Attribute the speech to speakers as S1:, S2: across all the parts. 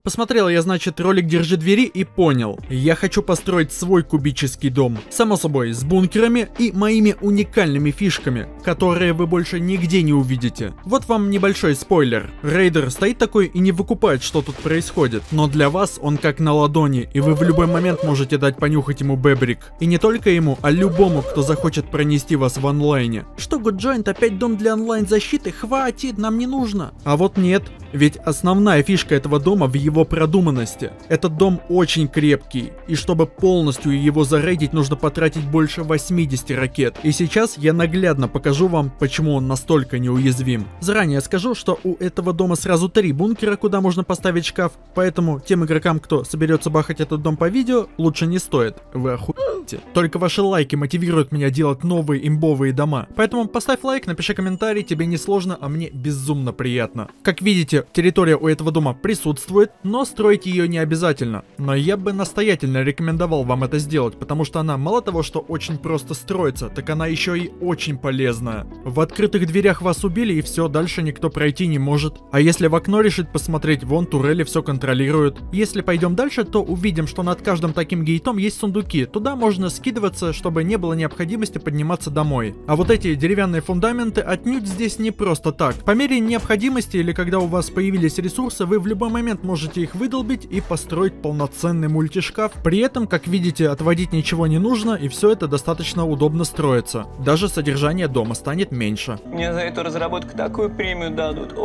S1: Посмотрел я, значит, ролик «Держи двери» и понял. Я хочу построить свой кубический дом. Само собой, с бункерами и моими уникальными фишками, которые вы больше нигде не увидите. Вот вам небольшой спойлер. Рейдер стоит такой и не выкупает, что тут происходит. Но для вас он как на ладони, и вы в любой момент можете дать понюхать ему бебрик. И не только ему, а любому, кто захочет пронести вас в онлайне. Что, Goodjoint, опять дом для онлайн-защиты? Хватит, нам не нужно. А вот нет. Ведь основная фишка этого дома в его продуманности. Этот дом очень крепкий, и чтобы полностью его зарейдить, нужно потратить больше 80 ракет. И сейчас я наглядно покажу вам, почему он настолько неуязвим. Заранее скажу, что у этого дома сразу 3 бункера, куда можно поставить шкаф, поэтому тем игрокам, кто соберется бахать этот дом по видео, лучше не стоит. Вы охуете. Только ваши лайки мотивируют меня делать новые имбовые дома. Поэтому поставь лайк, напиши комментарий, тебе не сложно, а мне безумно приятно. Как видите, территория у этого дома присутствует, но строить ее не обязательно. Но я бы настоятельно рекомендовал вам это сделать, потому что она мало того, что очень просто строится, так она еще и очень полезная. В открытых дверях вас убили, и все, дальше никто пройти не может. А если в окно решить посмотреть, вон турели все контролируют. Если пойдем дальше, то увидим, что над каждым таким гейтом есть сундуки. Туда можно скидываться, чтобы не было необходимости подниматься домой. А вот эти деревянные фундаменты отнюдь здесь не просто так. По мере необходимости или когда у вас появились ресурсы, вы в любой момент можете их выдолбить и построить полноценный мультишкаф. При этом, как видите, отводить ничего не нужно, и все это достаточно удобно строится. Даже содержание дома станет меньше.
S2: Мне за эту разработку такую премию дадут.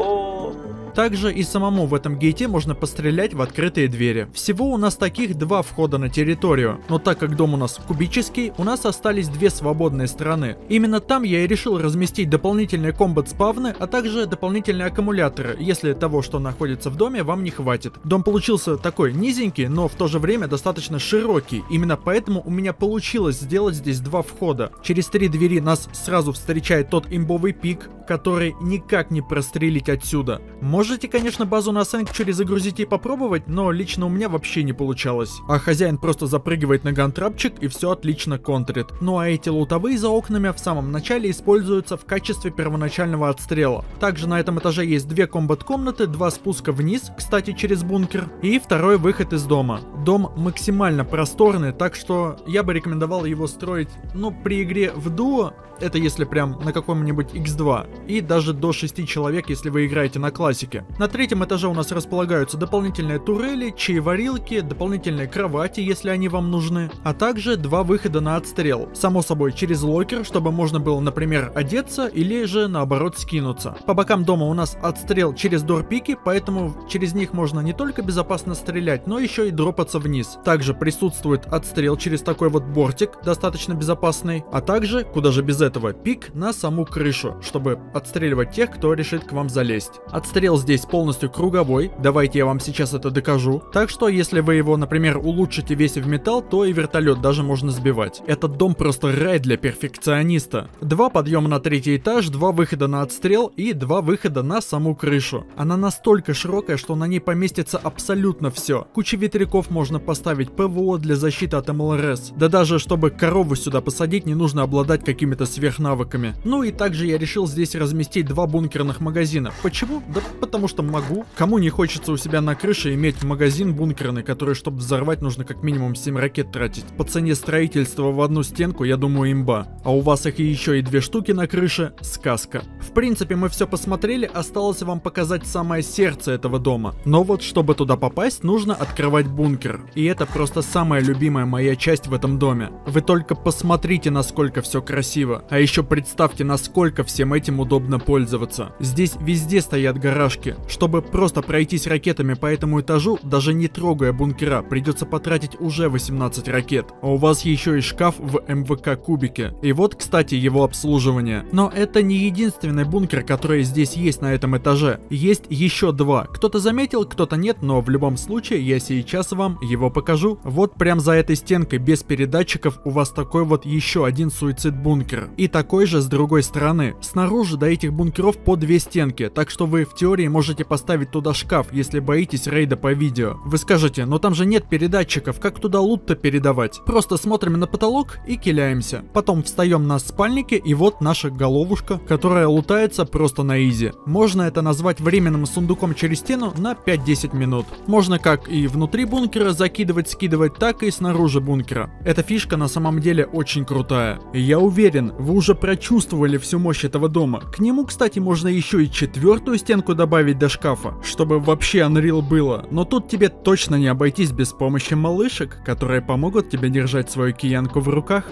S1: Также и самому в этом гейте можно пострелять в открытые двери. Всего у нас таких 2 входа на территорию, но так как дом у нас кубический, у нас остались 2 свободные стороны. Именно там я и решил разместить дополнительные комбат-спавны, а также дополнительные аккумуляторы, если того, что находится в доме, вам не хватит. Дом получился такой низенький, но в то же время достаточно широкий. Именно поэтому у меня получилось сделать здесь 2 входа. Через 3 двери нас сразу встречает тот имбовый пик, который никак не прострелить отсюда. Можете, конечно, базу на Sanctuary загрузить и попробовать, но лично у меня вообще не получалось. А хозяин просто запрыгивает на гантрапчик и все отлично контрит. Ну а эти лутовые за окнами в самом начале используются в качестве первоначального отстрела. Также на этом этаже есть 2 комбат-комнаты, 2 спуска вниз, кстати, через бункер, и 2-й выход из дома. Дом максимально просторный, так что я бы рекомендовал его строить, ну, при игре в дуо, это если прям на каком-нибудь X2, и даже до 6 человек, если вы играете на классике. На 3-м этаже у нас располагаются дополнительные турели, чаеварилки, дополнительные кровати, если они вам нужны, а также 2 выхода на отстрел. Само собой, через локер, чтобы можно было, например, одеться или же наоборот скинуться. По бокам дома у нас отстрел через дорпики, поэтому через них можно не только безопасно стрелять, но еще и дропаться вниз. Также присутствует отстрел через такой вот бортик, достаточно безопасный, а также, куда же без этого, пик на саму крышу, чтобы отстреливать тех, кто решит к вам залезть. Отстрел здесь полностью круговой, давайте я вам сейчас это докажу. Так что, если вы его, например, улучшите весь в металл, то и вертолет даже можно сбивать. Этот дом просто рай для перфекциониста. 2 подъема на 3-й этаж, 2 выхода на отстрел и 2 выхода на саму крышу. Она настолько широкая, что на ней поместится абсолютно все. Куча ветряков можно поставить, ПВО для защиты от МЛРС. Да даже чтобы корову сюда посадить, не нужно обладать какими-то сверхнавыками. Ну и также я решил здесь разместить 2 бункерных магазина. Почему? Да потому что могу. Кому не хочется у себя на крыше иметь магазин бункерный, который, чтобы взорвать, нужно как минимум 7 ракет тратить. По цене строительства в одну стенку, я думаю, имба. А у вас их и еще и 2 штуки на крыше, сказка. В принципе, мы все посмотрели, осталось вам показать самое сердце этого дома. Но вот, чтобы туда попасть, нужно открывать бункер. И это просто самая любимая моя часть в этом доме. Вы только посмотрите, насколько все красиво. А еще представьте, насколько всем этим удобно пользоваться. Здесь везде стоят гаражки. Чтобы просто пройтись ракетами по этому этажу, даже не трогая бункера, придется потратить уже 18 ракет. А у вас еще и шкаф в МВК кубике. И вот, кстати, его обслуживание. Но это не единственный бункер, который здесь есть на этом этаже. Есть еще 2. Кто-то заметил, кто-то нет, но в любом случае я сейчас вам его покажу. Вот прям за этой стенкой без передатчиков у вас такой вот еще один суицид бункер. И такой же с другой стороны. Снаружи снаружи до этих бункеров по 2 стенки, так что вы в теории можете поставить туда шкаф, если боитесь рейда по видео. Вы скажете, но там же нет передатчиков, как туда лут-то передавать? Просто смотрим на потолок и киляемся. Потом встаем на спальнике, и вот наша головушка, которая лутается просто на изи. Можно это назвать временным сундуком через стену на 5-10 минут. Можно как и внутри бункера закидывать, скидывать, так и снаружи бункера. Эта фишка на самом деле очень крутая. И я уверен, вы уже прочувствовали всю мощь этого дома. К нему, кстати, можно еще и 4-ю стенку добавить до шкафа, чтобы вообще Unreal было. Но тут тебе точно не обойтись без помощи малышек, которые помогут тебе держать свою киянку в руках.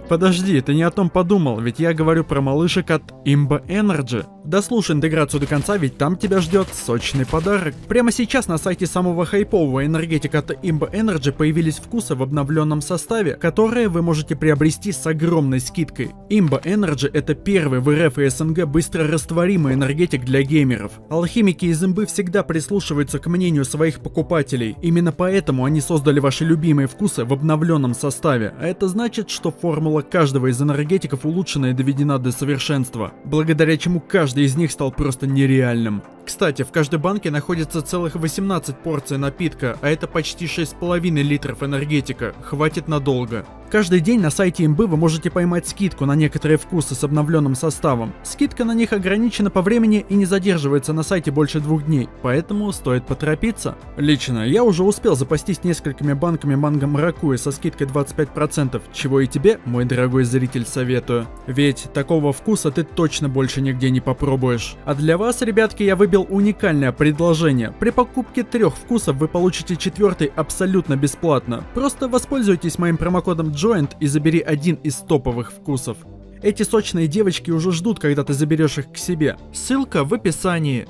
S1: Подожди, ты не о том подумал, ведь я говорю про малышек от Imba Energy. Дослушай интеграцию до конца, ведь там тебя ждет сочный подарок. Прямо сейчас на сайте самого хайпового энергетика от Imba Energy появились вкусы в обновленном составе, которые вы можете приобрести с огромной скидкой. Imba Energy — это первый в РФ и СНГ быстро растворимый энергетик для геймеров. Алхимики из имбы всегда прислушиваются к мнению своих покупателей. Именно поэтому они создали ваши любимые вкусы в обновленном составе. А это значит, что формула каждого из энергетиков улучшена и доведена до совершенства, благодаря чему каждый из них стал просто нереальным. Кстати, в каждой банке находится целых 18 порций напитка, а это почти 6,5 литров энергетика. Хватит надолго. Каждый день на сайте имбы вы можете поймать скидку на некоторые вкусы с обновленным составом. Скидка на них ограничена по времени и не задерживается на сайте больше 2 дней, поэтому стоит поторопиться. Лично я уже успел запастись несколькими банками манго маракуйя со скидкой 25%, чего и тебе, мой дорогой зритель, советую. Ведь такого вкуса ты точно больше нигде не попробуешь. А для вас, ребятки, я выбил уникальное предложение. При покупке 3 вкусов вы получите 4-й абсолютно бесплатно. Просто воспользуйтесь моим промокодом Joint и забери один из топовых вкусов. Эти сочные девочки уже ждут, когда ты заберешь их к себе. Ссылка в описании.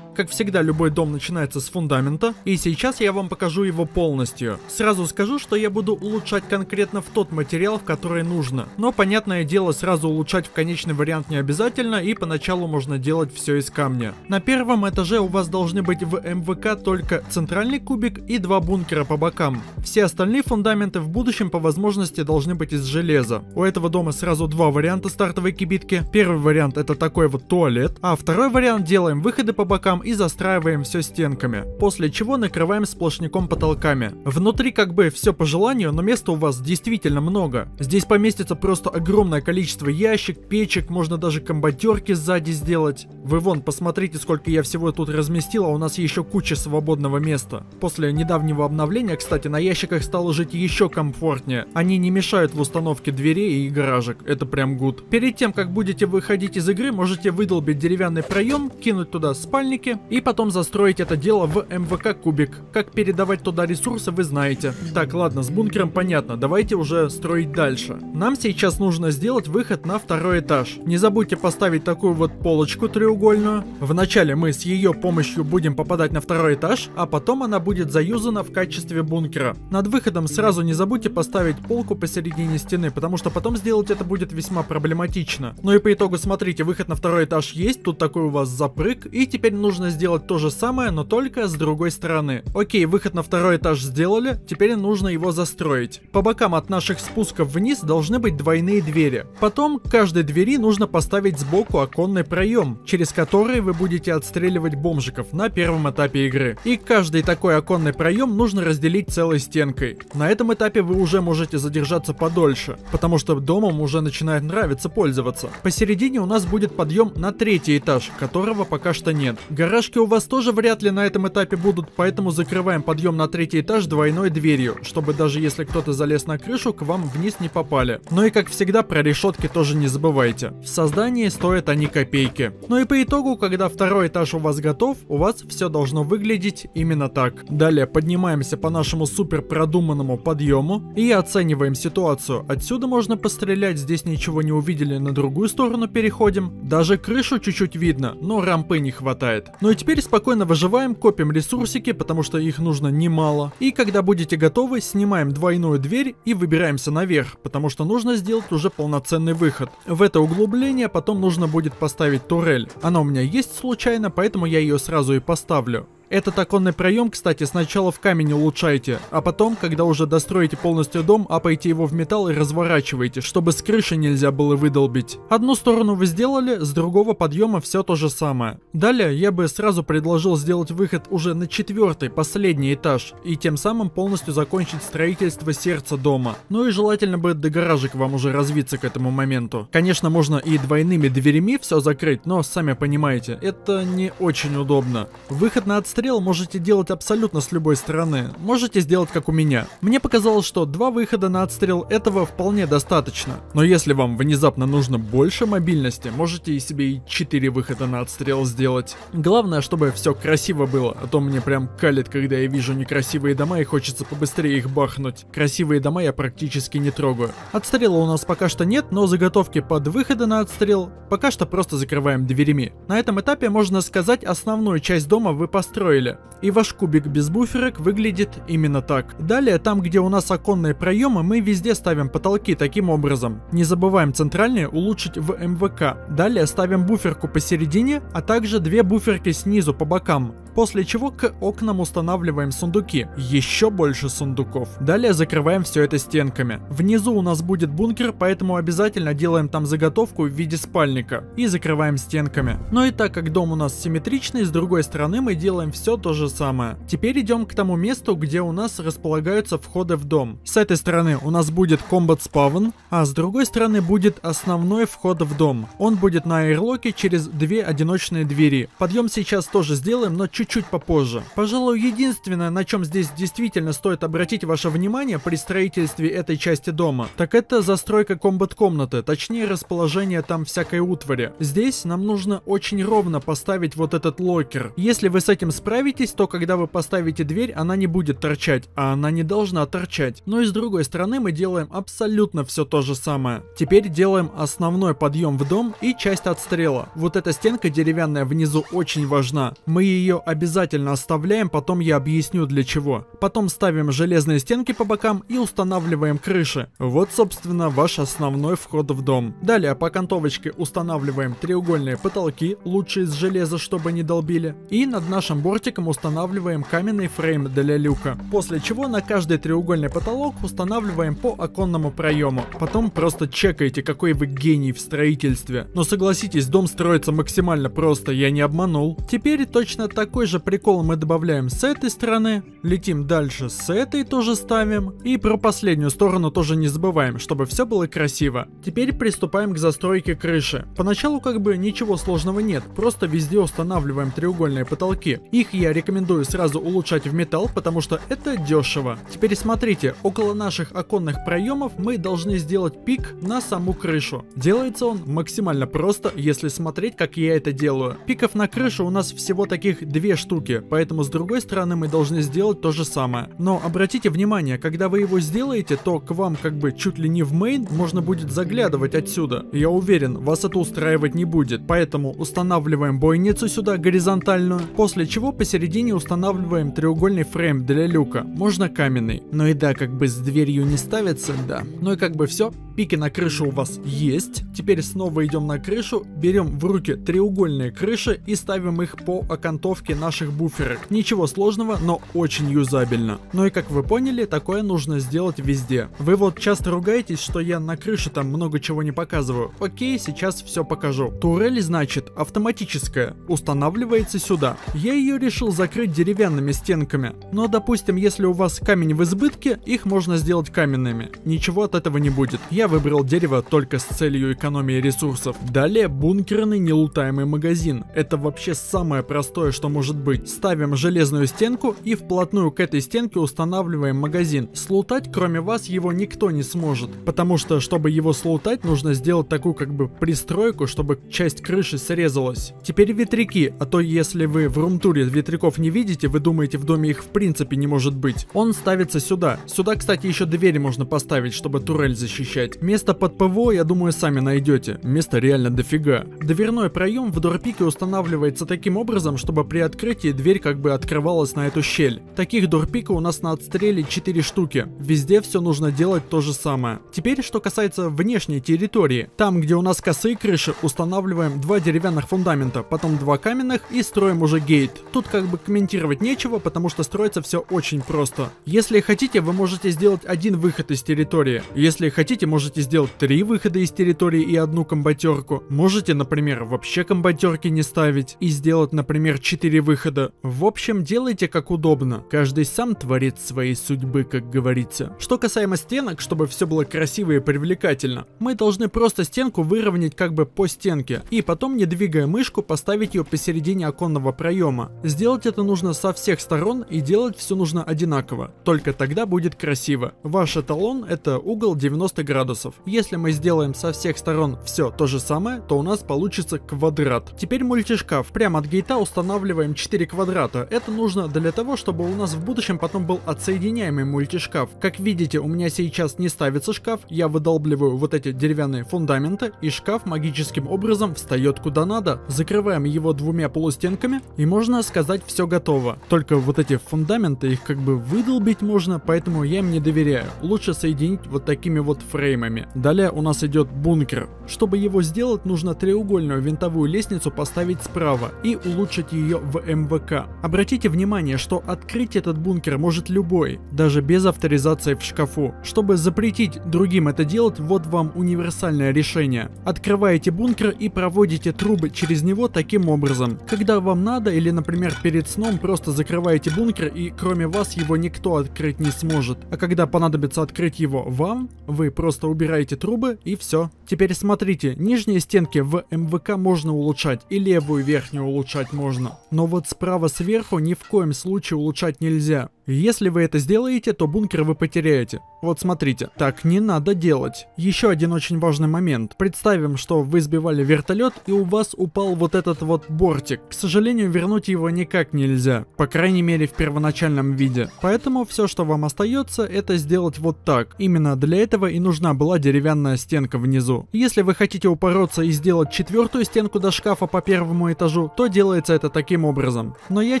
S1: Как всегда, любой дом начинается с фундамента, и сейчас я вам покажу его полностью. Сразу скажу, что я буду улучшать конкретно в тот материал, в который нужно. Но, понятное дело, сразу улучшать в конечный вариант не обязательно, и поначалу можно делать все из камня. На первом этаже у вас должны быть в МВК только центральный кубик и 2 бункера по бокам. Все остальные фундаменты в будущем по возможности должны быть из железа. У этого дома сразу 2 варианта стартовой кибитки. Первый вариант — это такой вот туалет, а второй вариант — делаем выходы по бокам и застраиваем все стенками, после чего накрываем сплошняком потолками. Внутри как бы все по желанию, но места у вас действительно много. Здесь поместится просто огромное количество ящик, печек, можно даже комбатерки сзади сделать. Вы вон, посмотрите, сколько я всего тут разместил, а у нас еще куча свободного места. После недавнего обновления, кстати, на ящиках стало жить еще комфортнее. Они не мешают в установке дверей и гаражек, это прям гуд. Перед тем, как будете выходить из игры, можете выдолбить деревянный проем, кинуть туда спальники и потом застроить это дело в МВК кубик. Как передавать туда ресурсы, вы знаете. Так, ладно, с бункером понятно, давайте уже строить дальше. Нам сейчас нужно сделать выход на 2-й этаж. Не забудьте поставить такую вот полочку треугольную. Вначале мы с ее помощью будем попадать на 2-й этаж, а потом она будет заюзана в качестве бункера. Над выходом сразу не забудьте поставить полку посередине стены, потому что потом сделать это будет весьма проблематично. Ну и по итогу, смотрите, выход на 2-й этаж есть, тут такой у вас запрыг, и теперь нужно сделать то же самое, но только с другой стороны. Окей, выход на 2-й этаж сделали, теперь нужно его застроить. По бокам от наших спусков вниз должны быть двойные двери. Потом к каждой двери нужно поставить сбоку оконный проем, через который вы будете отстреливать бомжиков на первом этапе игры. И каждый такой оконный проем нужно разделить целой стенкой. На этом этапе вы уже можете задержаться подольше, потому что домом уже начинает нравиться пользоваться. Посередине у нас будет подъем на 3-й этаж, которого пока что нет. Гаражки у вас тоже вряд ли на этом этапе будут, поэтому закрываем подъем на 3-й этаж двойной дверью, чтобы даже если кто-то залез на крышу, к вам вниз не попали. Ну и как всегда, про решетки тоже не забывайте. В создании стоят они копейки. Ну и по итогу, когда 2-й этаж у вас готов, у вас все должно выглядеть именно так. Далее поднимаемся по нашему супер продуманному подъему и оцениваем ситуацию. Отсюда можно пострелять, здесь ничего не увидели, на другую сторону переходим. Даже крышу чуть-чуть видно, но рампы не хватает. Ну и теперь спокойно выживаем, копим ресурсики, потому что их нужно немало. И когда будете готовы, снимаем двойную дверь и выбираемся наверх, потому что нужно сделать уже полноценный выход. В это углубление потом нужно будет поставить турель. Она у меня есть случайно, поэтому я ее сразу и поставлю. Этот оконный проем, кстати, сначала в камень улучшайте, а потом, когда уже достроите полностью дом, апайте его в металл и разворачивайте, чтобы с крыши нельзя было выдолбить. Одну сторону вы сделали, с другого подъема все то же самое. Далее я бы сразу предложил сделать выход уже на 4-й, последний этаж, и тем самым полностью закончить строительство сердца дома. Ну и желательно бы до гаражик вам уже развиться к этому моменту. Конечно, можно и двойными дверями все закрыть, но сами понимаете, это не очень удобно. Выход на отстрел можете делать абсолютно с любой стороны. Можете сделать как у меня. Мне показалось, что 2 выхода на отстрел этого вполне достаточно. Но если вам внезапно нужно больше мобильности, можете и себе и 4 выхода на отстрел сделать. Главное, чтобы все красиво было, а то мне прям калит, когда я вижу некрасивые дома и хочется побыстрее их бахнуть. Красивые дома я практически не трогаю. Отстрела у нас пока что нет, но заготовки под выходы на отстрел пока что просто закрываем дверями. На этом этапе можно сказать, основную часть дома вы построили. И ваш кубик без буферок выглядит именно так. Далее, там где у нас оконные проемы, мы везде ставим потолки таким образом. Не забываем центральные улучшить в МВК. Далее ставим буферку посередине, а также 2 буферки снизу по бокам. После чего к окнам устанавливаем сундуки. Еще больше сундуков. Далее закрываем все это стенками. Внизу у нас будет бункер, поэтому обязательно делаем там заготовку в виде спальника. И закрываем стенками. Но и так как дом у нас симметричный, с другой стороны мы делаем все то же самое. Теперь идем к тому месту, где у нас располагаются входы в дом. С этой стороны у нас будет Combat Spawn, а с другой стороны будет основной вход в дом. Он будет на эйрлоке через 2 одиночные двери. Подъем сейчас тоже сделаем, но чуть-чуть попозже. Пожалуй, единственное, на чем здесь действительно стоит обратить ваше внимание при строительстве этой части дома, так это застройка комбат-комнаты, точнее расположение там всякой утвари. Здесь нам нужно очень ровно поставить вот этот локер. Если вы с этим справитесь, то когда вы поставите дверь, она не будет торчать, а она не должна торчать. Но и с другой стороны мы делаем абсолютно все то же самое. Теперь делаем основной подъем в дом и часть отстрела. Вот эта стенка деревянная внизу очень важна. Мы ее обязательно оставляем, потом я объясню для чего. Потом ставим железные стенки по бокам и устанавливаем крыши. Вот, собственно, ваш основной вход в дом. Далее по окантовочке устанавливаем треугольные потолки, лучше из железа, чтобы не долбили. И над нашим бортиком устанавливаем каменный фрейм для люка. После чего на каждый треугольный потолок устанавливаем по оконному проему. Потом просто чекайте, какой вы гений в строительстве. Но согласитесь, дом строится максимально просто, я не обманул. Теперь точно такой же прикол мы добавляем с этой стороны. Летим дальше, с этой тоже ставим. И про последнюю сторону тоже не забываем, чтобы все было красиво. Теперь приступаем к застройке крыши. Поначалу как бы ничего сложного нет, просто везде устанавливаем треугольные потолки. Их я рекомендую сразу улучшать в металл, потому что это дешево. Теперь смотрите, около наших оконных проемов мы должны сделать пик на саму крышу. Делается он максимально просто, если смотреть, как я это делаю. Пиков на крышу у нас всего таких 2 штуки, поэтому с другой стороны мы должны сделать то же самое. Но обратите внимание, когда вы его сделаете, то к вам как бы чуть ли не в мейн можно будет заглядывать отсюда. Я уверен, вас это устраивать не будет, поэтому устанавливаем бойницу сюда горизонтальную, после чего посередине устанавливаем треугольный фрейм для люка, можно каменный. Но и да, как бы с дверью не ставится, да. Ну и как бы все, пики на крышу у вас есть. Теперь снова идем на крышу, берем в руки треугольные крыши и ставим их по окантовке наших буферок. Ничего сложного, но очень юзабельно. Ну и как вы поняли, такое нужно сделать везде. Вы вот часто ругаетесь, что я на крыше там много чего не показываю. Окей, сейчас все покажу. Турель, значит, автоматическая, устанавливается сюда. Я ее решил закрыть деревянными стенками. Но, допустим, если у вас камень в избытке, их можно сделать каменными. Ничего от этого не будет. Я выбрал дерево только с целью экономии ресурсов. Далее бункерный нелутаемый магазин. Это вообще самое простое, что может быть. Ставим железную стенку и вплотную к этой стенке устанавливаем магазин. Слутать, кроме вас, его никто не сможет. Потому что, чтобы его слутать, нужно сделать такую как бы пристройку, чтобы часть крыши срезалась. Теперь ветряки, а то если вы в румтуре ветряков не видите, вы думаете, в доме их в принципе не может быть. Он ставится сюда. Сюда, кстати, еще двери можно поставить, чтобы турель защищать. делать. Место под ПВО, я думаю, сами найдете. Места реально дофига. Дверной проем в дурпике устанавливается таким образом, чтобы при открытии дверь как бы открывалась на эту щель. Таких дурпика у нас на отстреле 4 штуки. Везде все нужно делать то же самое. Теперь, что касается внешней территории. Там, где у нас косые крыши, устанавливаем 2 деревянных фундамента, потом 2 каменных и строим уже гейт. Тут как бы комментировать нечего, потому что строится все очень просто. Если хотите, вы можете сделать один выход из территории. Если хотите, можете сделать 3 выхода из территории и 1 комбатерку. Можете, например, вообще комбатерки не ставить и сделать, например, 4 выхода. В общем, делайте как удобно. Каждый сам творец своей судьбы, как говорится. Что касаемо стенок, чтобы все было красиво и привлекательно, мы должны просто стенку выровнять как бы по стенке и потом, не двигая мышку, поставить ее посередине оконного проема. Сделать это нужно со всех сторон и делать все нужно одинаково. Только тогда будет красиво. Ваш эталон — это угол 90 градусов. Если мы сделаем со всех сторон все то же самое, то у нас получится квадрат. Теперь мультишкаф. Прямо от гейта устанавливаем 4 квадрата. Это нужно для того, чтобы у нас в будущем потом был отсоединяемый мультишкаф. Как видите, у меня сейчас не ставится шкаф, я выдалбливаю вот эти деревянные фундаменты, и шкаф магическим образом встает куда надо. Закрываем его 2 полустенками, и можно сказать, все готово. Только вот эти фундаменты, их как бы выдолбить можно, поэтому я им не доверяю. Лучше соединить вот такими вот фреймами. Далее у нас идет бункер. Чтобы его сделать, нужно треугольную винтовую лестницу поставить справа и улучшить ее в МВК. Обратите внимание, что открыть этот бункер может любой, даже без авторизации в шкафу. Чтобы запретить другим это делать, вот вам универсальное решение. Открываете бункер и проводите трубы через него таким образом. Когда вам надо или, например, перед сном, просто закрываете бункер и кроме вас его никто открыть не сможет. А когда понадобится открыть его вам, вы просто убираете трубы и все. Теперь смотрите, нижние стенки в МВК можно улучшать и левую верхнюю улучшать можно. Но вот справа сверху ни в коем случае улучшать нельзя. Если вы это сделаете, то бункер вы потеряете. Вот смотрите, так не надо делать. Еще один очень важный момент. Представим, что вы сбивали вертолет и у вас упал вот этот вот бортик. К сожалению, вернуть его никак нельзя. По крайней мере, в первоначальном виде. Поэтому все, что вам остается, это сделать вот так. Именно для этого и нужна была деревянная стенка внизу. Если вы хотите упороться и сделать 4-ю стенку до шкафа по 1-му этажу, то делается это таким образом. Но я,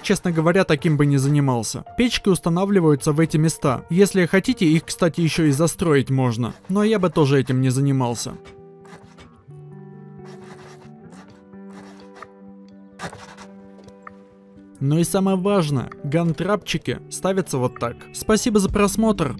S1: честно говоря, таким бы не занимался. Печки устанавливаются в эти места. Если хотите, их, кстати, еще и застроить можно. Но я бы тоже этим не занимался. Ну и самое важное, гантрапчики ставятся вот так. Спасибо за просмотр.